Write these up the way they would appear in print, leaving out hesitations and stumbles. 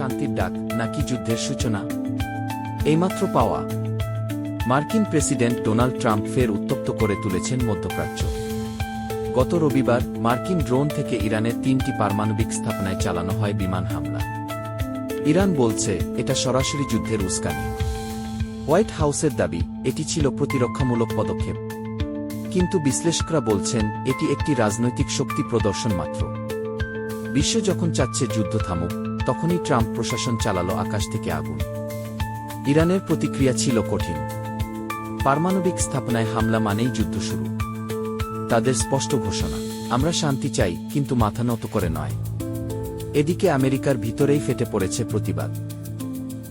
শান্তির ডাক নাকি যুদ্ধের সূচনা? এইমাত্র পাওয়া মার্কিন প্রেসিডেন্ট ডোনাল্ড ট্রাম্প ফের উত্তপ্ত করে তুলেছেন মধ্যপ্রাচ্য। গত রবিবার মার্কিন ড্রোন থেকে ইরানের 3টি পারমাণবিক স্থাপনায় চালানো হয় বিমান হামলা। ইরান বলছে এটা সরাসরি যুদ্ধের উস্কানি। হোয়াইট হাউসের দাবি এটি ছিল প্রতিরক্ষামূলক পদক্ষেপ, কিন্তু বিশ্লেষকরা বলছেন এটি একটি রাজনৈতিক শক্তি প্রদর্শন মাত্র। বিশ্ব যখন চাচ্ছে যুদ্ধ থামুক, তখনই ট্রাম্প প্রশাসন চালালো আকাশ থেকে আগুন। ইরানের প্রতিক্রিয়া ছিল কঠিন। পারমাণবিক স্থাপনায় হামলা মানেই যুদ্ধ শুরু। তাদের স্পষ্ট ঘোষণা, আমরা শান্তি চাই, কিন্তু মাথা নত করে নয়। এদিকে আমেরিকার ভিতরেই ফেটে পড়েছে প্রতিবাদ।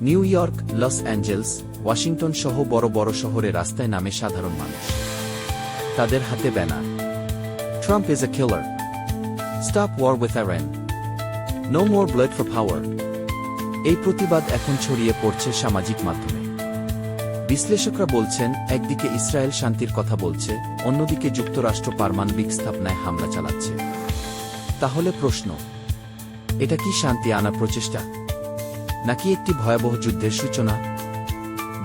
New York, Los Angeles, Washington সহ বড় বড় শহরে রাস্তায় নামে সাধারণ মানুষ। তাদের হাতে banner, Trump is a killer, stop war with Iran, no more blood for power. এই প্রতিবাদ এখন ছড়িয়ে পড়ছে সামাজিক মাধ্যমে। বিশ্লেষকরা বলছেন একদিকে ইসরায়েল শান্তির কথা বলছে, অন্যদিকে যুক্তরাষ্ট্র পারমাণবিক স্থাপনায় হামলা চালাচ্ছে। তাহলে প্রশ্ন, এটা কি শান্তি আনার প্রচেষ্টা, নাকি একটি ভয়াবহ যুদ্ধের সূচনা?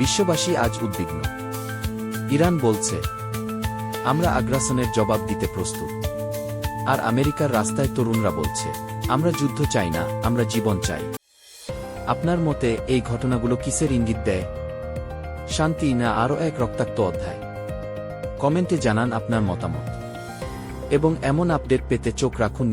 বিশ্ববাসী আজ উদ্বিগ্ন। ইরান বলছে আমরা আগ্রাসনের জবাব দিতে প্রস্তুত, আর আমেরিকার রাস্তায় তরুণরা বলছে আমরা যুদ্ধ চাই না, আমরা জীবন চাই। আপনার মতে এই ঘটনাগুলো কিসের ইঙ্গিত দেয়? শান্তি না আরও এক রক্তাক্ত অধ্যায়? কমেন্টে জানান আপনার মতামত, এবং এমন আপডেট পেতে চোখ রাখুন